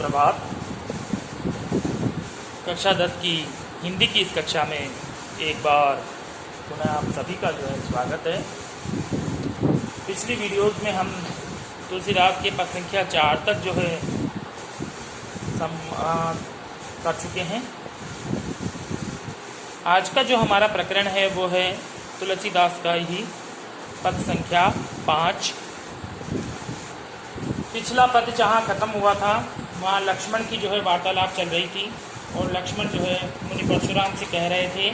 सुप्रभात। कक्षा 10 की हिंदी की इस कक्षा में एक बार पुनः आप सभी का जो है स्वागत है। पिछली वीडियोस में हम तुलसीदास के पद संख्या 4 तक जो है कर चुके हैं। आज का जो हमारा प्रकरण है वो है तुलसीदास का ही पद संख्या 5। पिछला पद जहाँ ख़त्म हुआ था वहाँ लक्ष्मण की जो है वार्तालाप चल रही थी और लक्ष्मण जो है मुनि परशुराम से कह रहे थे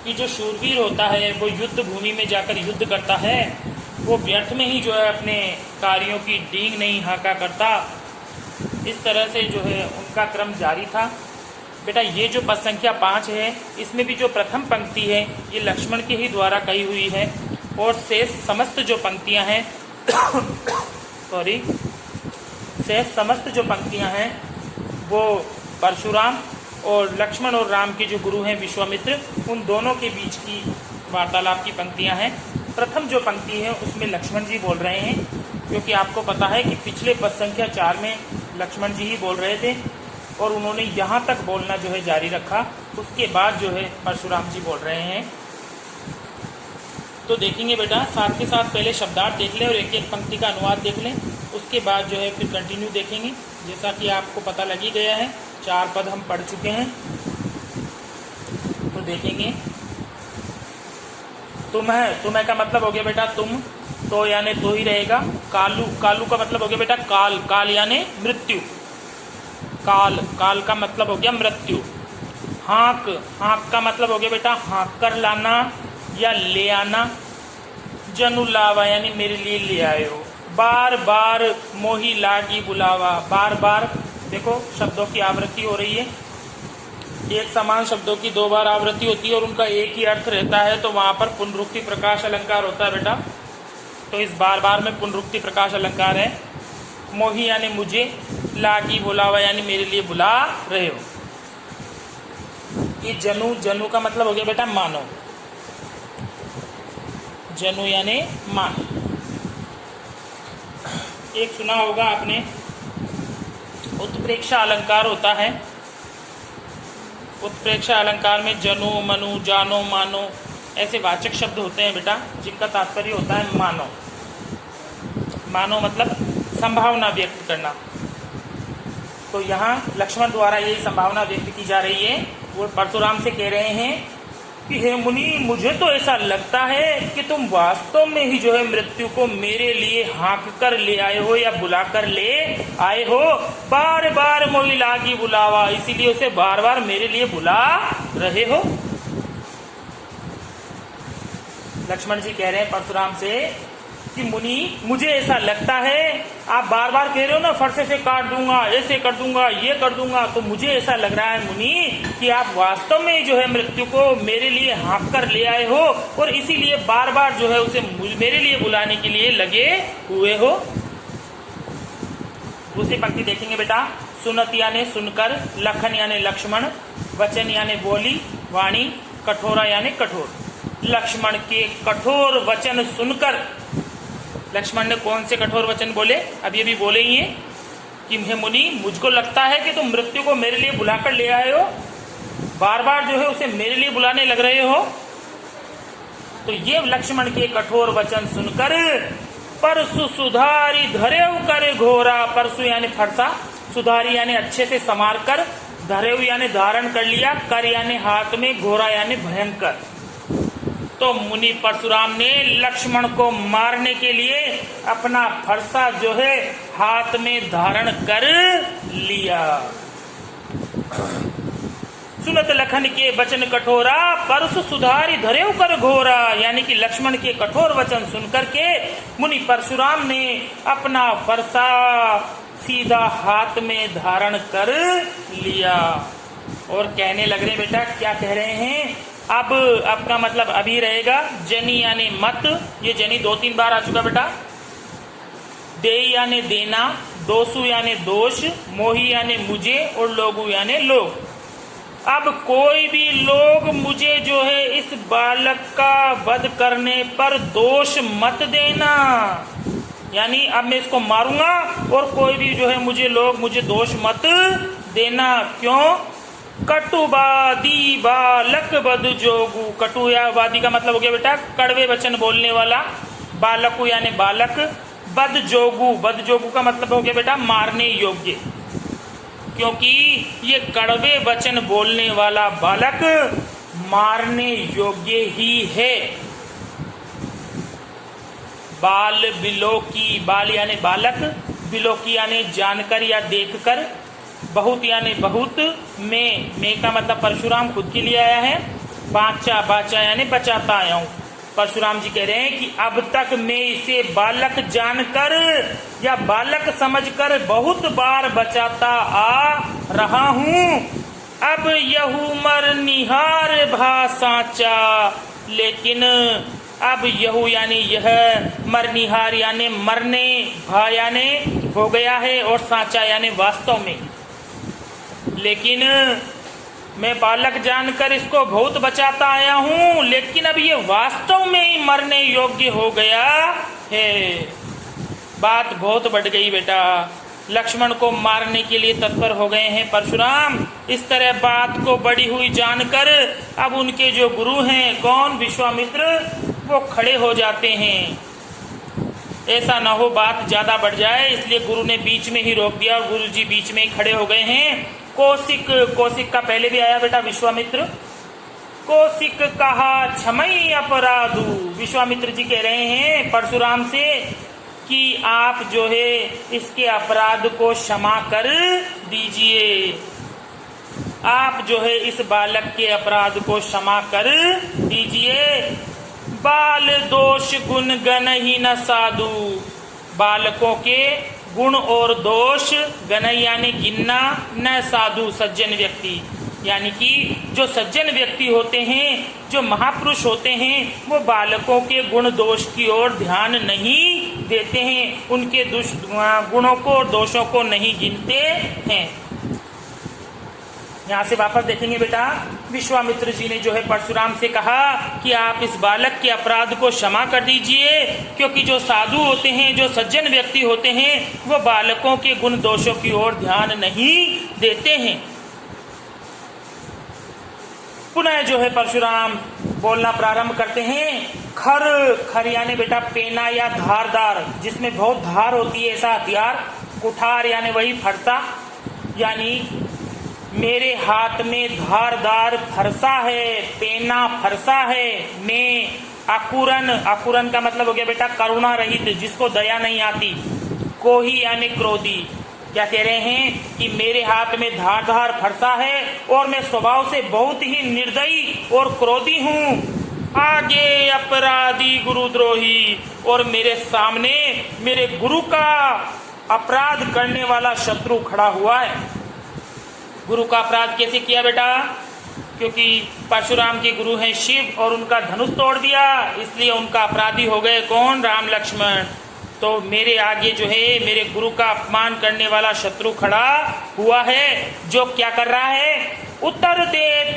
कि जो शूरवीर होता है वो युद्ध भूमि में जाकर युद्ध करता है, वो व्यर्थ में ही जो है अपने कार्यों की डींग नहीं हाँका करता। इस तरह से जो है उनका क्रम जारी था। बेटा ये जो पद संख्या 5 है इसमें भी जो प्रथम पंक्ति है ये लक्ष्मण के ही द्वारा कही हुई है और शेष समस्त जो पंक्तियां हैं समस्त जो पंक्तियां हैं वो परशुराम और लक्ष्मण और राम के जो गुरु हैं विश्वामित्र, उन दोनों के बीच की वार्तालाप की पंक्तियां हैं। प्रथम जो पंक्ति है उसमें लक्ष्मण जी बोल रहे हैं, क्योंकि आपको पता है कि पिछले पद संख्या 4 में लक्ष्मण जी ही बोल रहे थे और उन्होंने यहाँ तक बोलना जो है जारी रखा। उसके बाद जो है परशुराम जी बोल रहे हैं। तो देखेंगे बेटा, साथ के साथ पहले शब्दार्थ देख लें और एक एक पंक्ति का अनुवाद देख लें, उसके बाद जो है फिर कंटिन्यू देखेंगे। जैसा कि आपको पता लग ही गया है 4 पद हम पढ़ चुके हैं। तो देखेंगे, तुम्हें का मतलब हो गया बेटा तुम, तो यानी तो ही रहेगा। कालू का मतलब हो गया बेटा काल यानी मृत्यु। काल का मतलब हो गया मृत्यु। हाँक का मतलब हो गया बेटा हाँक कर लाना या ले आना। जनु लावा यानी मेरे लिए ले आए हो। बार बार मोही लागी बुलावा, बार बार देखो शब्दों की आवृत्ति हो रही है। एक समान शब्दों की 2 बार आवृत्ति होती है और उनका एक ही अर्थ रहता है, तो वहां पर पुनरुक्ति प्रकाश अलंकार होता है बेटा। तो इस बार बार में पुनरुक्ति प्रकाश अलंकार है। मोही यानी मुझे, लागी बुलावा यानी मेरे लिए बुला रहे हो। ये जनु का मतलब हो गया बेटा मानो। जनु यानी मान। एक सुना होगा आपने उत्प्रेक्षा अलंकार होता है। उत्प्रेक्षा अलंकार में जनु, मनु, जानो, मानो ऐसे वाचक शब्द होते हैं बेटा, जिनका तात्पर्य होता है मानो। मानो मतलब संभावना व्यक्त करना। तो यहाँ लक्ष्मण द्वारा ये संभावना व्यक्त की जा रही है। वो परशुराम से कह रहे हैं कि हे मुनि, मुझे तो ऐसा लगता है कि तुम वास्तव में ही जो है मृत्यु को मेरे लिए हाँक कर ले आए हो या बुला कर ले आए हो। बार बार मोही लागी बुलावा, इसीलिए उसे बार बार मेरे लिए बुला रहे हो। लक्ष्मण जी कह रहे हैं परशुराम से कि मुनि, मुझे ऐसा लगता है, आप बार बार कह रहे हो ना फरसे से काट दूंगा, ऐसे कर दूंगा, ये कर दूंगा, तो मुझे ऐसा लग रहा है मुनि कि आप वास्तव में जो है मृत्यु को मेरे लिए हाँक कर ले आए हो और इसीलिए बार बार जो है उसे मेरे लिए बुलाने के लिए लगे हुए हो। दूसरी पंक्ति देखेंगे बेटा। सुनत यानी सुनकर, लखन यानी लक्ष्मण, वचन यानी बोली, वाणी, कठोरा यानी कठोर। लक्ष्मण के कठोर वचन सुनकर, लक्ष्मण ने कौन से कठोर वचन बोले? अब ये भी बोले ही हैं कि हे मुनि, मुझको लगता है कि तुम मृत्यु को मेरे लिए बुलाकर ले आए हो, बार बार जो है उसे मेरे लिए बुलाने लग रहे हो। तो ये लक्ष्मण के कठोर वचन सुनकर परसु सुधारी धरेव कर घोरा। परसु यानी फरसा, सुधारी यानी अच्छे से संवार कर, धरेव यानी धारण कर लिया, कर यानी हाथ में, घोरा यानी भयंकर। तो मुनि परशुराम ने लक्ष्मण को मारने के लिए अपना फरसा जो है हाथ में धारण कर लिया। सुनत लखन के वचन कठोरा, परसु सुधारी धरेव कर घोरा, यानी कि लक्ष्मण के कठोर वचन सुनकर के मुनि परशुराम ने अपना फरसा सीधा हाथ में धारण कर लिया और कहने लग रहे बेटा, क्या कह रहे हैं? अब आपका मतलब अभी रहेगा जनी यानी मत। ये जनी 2-3 बार आ चुका बेटा। दे यानी देना, दोषु यानी दोष, मोही यानी मुझे और लोगु यानी लोग। अब कोई भी लोग मुझे जो है इस बालक का वध करने पर दोष मत देना। यानी अब मैं इसको मारूंगा और कोई भी जो है मुझे दोष मत देना। क्यों? कटुवादी बालक बद जोगु। कटु या वादी का मतलब हो गया बेटा कड़वे वचन बोलने वाला, बालकु यानी बालक, बद जोगु का मतलब हो गया बेटा मारने योग्य, क्योंकि ये कड़वे वचन बोलने वाला बालक मारने योग्य ही है। बाल बिलोकी, बाल यानी बालक, बिलोकी यानी जानकर या देखकर, बहुत यानी बहुत, मैं का मतलब परशुराम खुद के लिए आया है, बाचा यानी बचाता आया हूँ। परशुराम जी कह रहे हैं कि अब तक मैं इसे बालक जानकर या बालक समझकर बहुत बार बचाता आ रहा हूँ। अब यहू मर निहार भा साचा, लेकिन अब यहू यानी यह, मर निहार यानी मरने, भा यानी हो गया है, और साचा यानी वास्तव में। लेकिन मैं बालक जानकर इसको बहुत बचाता आया हूँ, लेकिन अब ये वास्तव में ही मरने योग्य हो गया है। बात बहुत बढ़ गई बेटा, लक्ष्मण को मारने के लिए तत्पर हो गए हैं परशुराम। इस तरह बात को बड़ी हुई जानकर अब उनके जो गुरु हैं, कौन? विश्वामित्र, वो खड़े हो जाते हैं। ऐसा ना हो बात ज्यादा बढ़ जाए, इसलिए गुरु ने बीच में ही रोक दिया और गुरु जी बीच में ही खड़े हो गए हैं। कौशिक का पहले भी आया बेटा विश्वामित्र। कौशिक कहा क्षमई अपराधु। विश्वामित्र जी कह रहे हैं परशुराम से कि आप जो है इसके अपराध को क्षमा कर दीजिए, आप जो है इस बालक के अपराध को क्षमा कर दीजिए। बाल दोष गुण गण ही न साधु। बालकों के गुण और दोष, गण यानी गिनना, न साधु सज्जन व्यक्ति, यानी कि जो सज्जन व्यक्ति होते हैं, जो महापुरुष होते हैं, वो बालकों के गुण दोष की ओर ध्यान नहीं देते हैं, उनके गुणों को और दोषों को नहीं गिनते हैं। यहाँ से वापस देखेंगे बेटा, विश्वामित्र जी ने जो है परशुराम से कहा कि आप इस बालक के अपराध को क्षमा कर दीजिए, क्योंकि जो साधु होते हैं, जो सज्जन व्यक्ति होते हैं, वो बालकों के गुण दोषों की ओर ध्यान नहीं देते हैं। पुनः जो है परशुराम बोलना प्रारंभ करते हैं। खर यानी बेटा पेना या धारदार, जिसमें बहुत धार होती है, ऐसा हथियार। कुठार यानी वही फरसा, यानी मेरे हाथ में धारदार फरसा है, पेना फरसा है। मैं अकुरन का मतलब हो गया बेटा करुणा रहित, जिसको दया नहीं आती। कोही यानी क्रोधी। क्या कह रहे हैं कि मेरे हाथ में धारदार फरसा है और मैं स्वभाव से बहुत ही निर्दयी और क्रोधी हूँ। आगे अपराधी गुरुद्रोही, और मेरे सामने मेरे गुरु का अपराध करने वाला शत्रु खड़ा हुआ है। गुरु का अपराध कैसे किया बेटा? क्योंकि परशुराम के गुरु हैं शिव और उनका धनुष तोड़ दिया, इसलिए उनका अपराधी हो गए कौन? राम लक्ष्मण। तो मेरे आगे जो है मेरे गुरु का अपमान करने वाला शत्रु खड़ा हुआ है, जो क्या कर रहा है? उत्तर देत,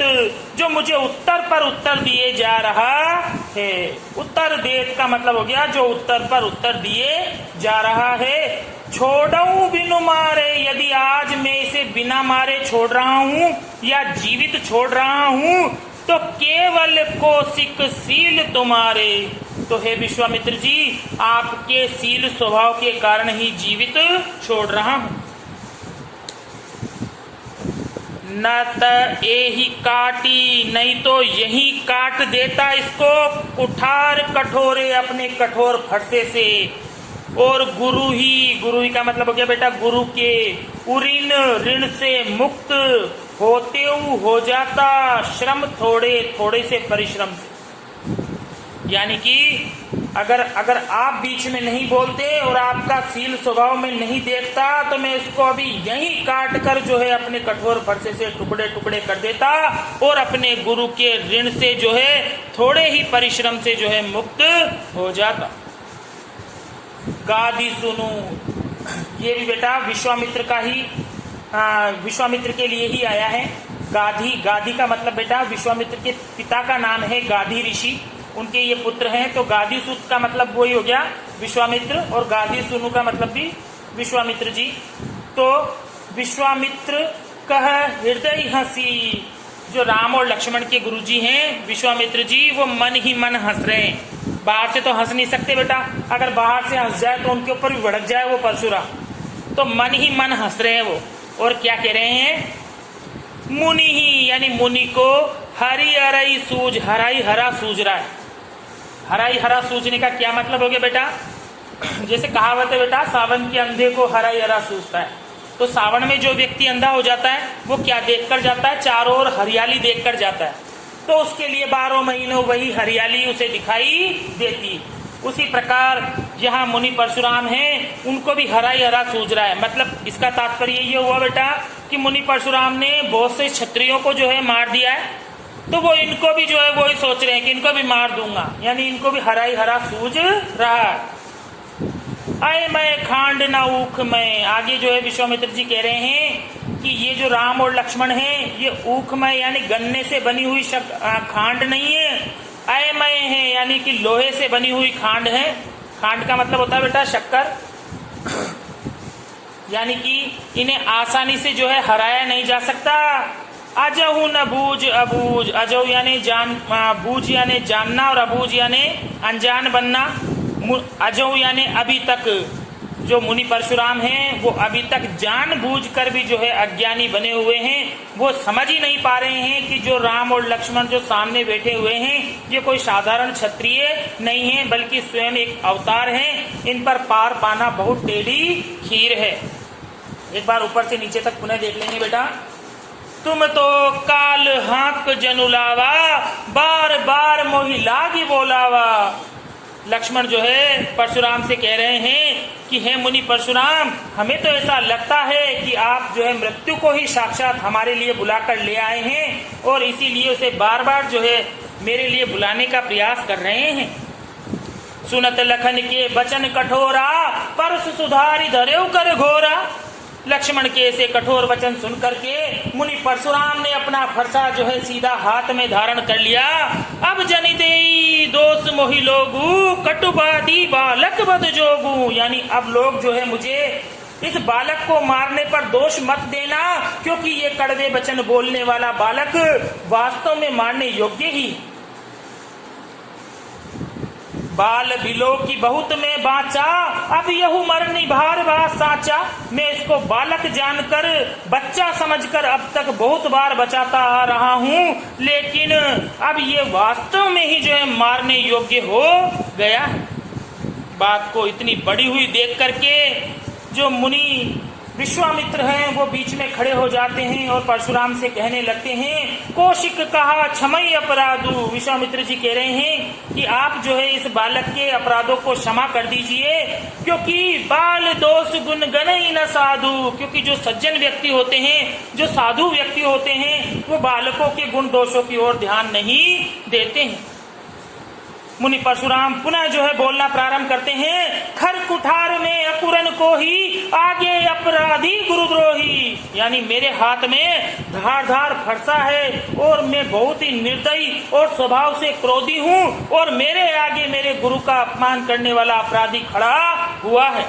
जो मुझे उत्तर पर उत्तर दिए जा रहा है। उत्तर देत का मतलब हो गया जो उत्तर पर उत्तर दिए जा रहा है। छोड़ऊं बिनु मारे, यदि आज मैं इसे बिना मारे छोड़ रहा हूँ या जीवित छोड़ रहा हूँ, तो केवल कौशिक सील तुम्हारे। तो हे विश्वामित्र जी, आपके सील स्वभाव के कारण ही जीवित छोड़ रहा हूँ। न त एही काटी, नहीं तो यही काट देता इसको कुठार कठोरे अपने कठोर फरसे से। और गुरु ही का मतलब हो गया बेटा गुरु के उऋण, ऋण से मुक्त होते हो जाता श्रम थोड़े थोड़े से परिश्रम से। यानी कि अगर आप बीच में नहीं बोलते और आपका सील स्वभाव में नहीं देखता, तो मैं इसको अभी यहीं काट कर जो है अपने कठोर फरसे से टुकड़े टुकड़े कर देता और अपने गुरु के ऋण से जो है थोड़े ही परिश्रम से जो है मुक्त हो जाता। गादी सुनू, ये भी बेटा विश्वामित्र के लिए ही आया है। गादी का मतलब बेटा विश्वामित्र के पिता का नाम है गादी ऋषि, उनके ये पुत्र हैं। तो गादी सूत का मतलब वही हो गया विश्वामित्र, और गादी सुनु का मतलब भी विश्वामित्र जी। तो विश्वामित्र कह हृदय हंसी, जो राम और लक्ष्मण के गुरुजी हैं विश्वामित्र जी, वो मन ही मन हंस रहे हैं। बाहर से तो हंस नहीं सकते बेटा, अगर बाहर से हंस जाए तो उनके ऊपर भी भड़क जाए वो परशुराम। तो मन ही मन हंस रहे हैं वो, और क्या कह रहे हैं, मुनि ही यानी मुनि को हरी हराई सूझ, हराई हरा सूझ रहा है। हराई हरा सूझने का क्या मतलब हो गया बेटा, जैसे कहावत है बेटा, सावन के अंधे को हराई हरा सूझता है। तो सावन में जो व्यक्ति अंधा हो जाता है वो क्या देखकर जाता है, चारों ओर हरियाली देखकर जाता है, तो उसके लिए 12 महीनों वही हरियाली उसे दिखाई देती। उसी प्रकार यहाँ मुनि परशुराम हैं, उनको भी हराई हरा सूझ रहा है। मतलब इसका तात्पर्य ये हुआ बेटा कि मुनि परशुराम ने बहुत से क्षत्रियों को जो है मार दिया है, तो वो इनको भी जो है वही सोच रहे हैं कि इनको भी मार दूंगा, यानी इनको भी हराई हरा सूझ रहा है। अय मैं खांड न ऊख में, आगे जो है विश्वामित्र जी कह रहे हैं कि ये जो राम और लक्ष्मण हैं ये ऊख में यानी गन्ने से बनी हुई खांड नहीं है, अयमय है यानी कि लोहे से बनी हुई खांड है। खांड का मतलब होता है बेटा शक्कर, यानी कि इन्हें आसानी से जो है हराया नहीं जा सकता। अजहु न बूझ अबूझ, अजहु यानी जान, बूझ यानी जानना, और अबूझ यानी अनजान बनना। अजहु यानी अभी तक, जो मुनि परशुराम हैं वो अभी तक जानबूझकर भी जो है अज्ञानी बने हुए हैं। वो समझ ही नहीं पा रहे हैं कि जो राम और लक्ष्मण जो सामने बैठे हुए हैं ये कोई साधारण क्षत्रिय नहीं है, बल्कि स्वयं एक अवतार हैं। इन पर पार पाना बहुत टेढ़ी खीर है। एक बार ऊपर से नीचे तक पुनः देख लेंगे बेटा। तुम तो काल हाक जनुलावा, बार बार मोहि लागी बोलावा। लक्ष्मण जो है परशुराम से कह रहे हैं कि हे मुनि परशुराम, हमें तो ऐसा लगता है कि आप जो है मृत्यु को ही साक्षात हमारे लिए बुलाकर ले आए हैं, और इसीलिए उसे बार बार जो है मेरे लिए बुलाने का प्रयास कर रहे हैं। सुनत लखन के बचन कठोरा, परस सुधारी धरेव कर घोरा। लक्ष्मण के ऐसे कठोर वचन सुन करके मुनि परशुराम ने अपना फरसा जो है सीधा हाथ में धारण कर लिया। अब जनिदेई दोष मोहि लोगू, कटुबादी बालक बद जोगू, यानी अब लोग जो है मुझे इस बालक को मारने पर दोष मत देना, क्योंकि ये कड़वे वचन बोलने वाला बालक वास्तव में मारने योग्य ही। बाल बिलो की बहुत में बाचा, अब यहू मरनी भार बा साचा। मैं इसको बालक जानकर, बच्चा समझकर अब तक बहुत बार बचाता आ रहा हूँ, लेकिन अब ये वास्तव में ही जो है मारने योग्य हो गया। बात को इतनी बड़ी हुई देख करके जो मुनि विश्वामित्र हैं वो बीच में खड़े हो जाते हैं और परशुराम से कहने लगते हैं, कौशिक कहा क्षमय अपराधु। विश्वामित्र जी कह रहे हैं कि आप जो है इस बालक के अपराधों को क्षमा कर दीजिए, क्योंकि बाल दोष गुण गण ही न साधु। क्योंकि जो सज्जन व्यक्ति होते हैं, जो साधु व्यक्ति होते हैं, वो बालकों के गुण दोषों की ओर ध्यान नहीं देते हैं। मुनि परशुराम पुनः जो है बोलना प्रारंभ करते हैं, खर कुठार में अकुरन को ही, आगे अपराधी गुरुद्रोही। यानी मेरे हाथ में धार धार फरसा है, और मैं बहुत ही निर्दयी और स्वभाव से क्रोधी हूँ, और मेरे आगे मेरे गुरु का अपमान करने वाला अपराधी खड़ा हुआ है।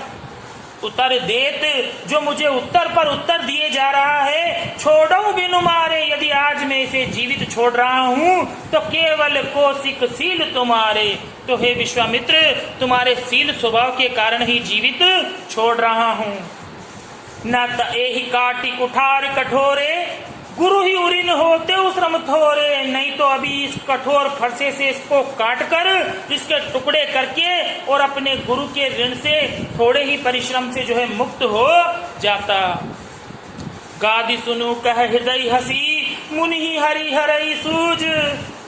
उत्तर देत, जो मुझे उत्तर पर उत्तर दिए जा रहा है, छोड़ो बिनु मारे। यदि आज मैं इसे जीवित छोड़ रहा हूँ तो केवल कौशिक सील तुम्हारे। तो हे विश्वामित्र, तुम्हारे सील स्वभाव के कारण ही जीवित छोड़ रहा हूँ। न त एहि काटी कुठार कठोरे, गुरु ही उरिन होते श्रम थोरे। नहीं तो अभी इस कठोर फरसे से इसको काट कर, इसके टुकड़े करके, और अपने गुरु के ऋण से थोड़े ही परिश्रम से जो है मुक्त हो जाता। गादि सुनु कह हृदय हसी, मुनि ही हरि हरई सूझ।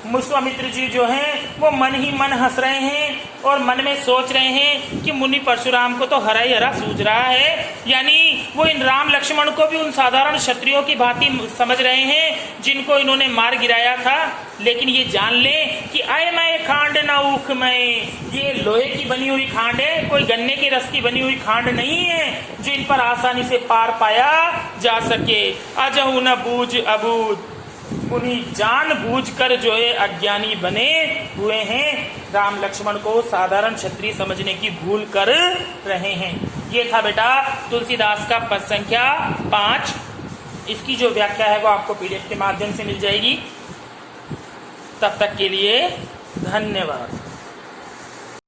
विश्वामित्र जी जो हैं वो मन ही मन हंस रहे हैं, और मन में सोच रहे हैं कि मुनि परशुराम को तो हरा ही हरा सूझ रहा है। यानी वो इन राम लक्ष्मण को भी उन साधारण क्षत्रियों की भांति समझ रहे हैं जिनको इन्होंने मार गिराया था। लेकिन ये जान ले कि आए मैं खांड न ऊख में, ये लोहे की बनी हुई खांड है, कोई गन्ने के रस की बनी हुई खांड नहीं है जो इन पर आसानी से पार पाया जा सके। अजहु न बूझ अबूझ, पुनि जानबूझकर जो है अज्ञानी बने हुए हैं, राम लक्ष्मण को साधारण क्षत्रिय समझने की भूल कर रहे हैं। ये था बेटा तुलसीदास का पद संख्या 5। इसकी जो व्याख्या है वो आपको पीडीएफ के माध्यम से मिल जाएगी। तब तक के लिए धन्यवाद।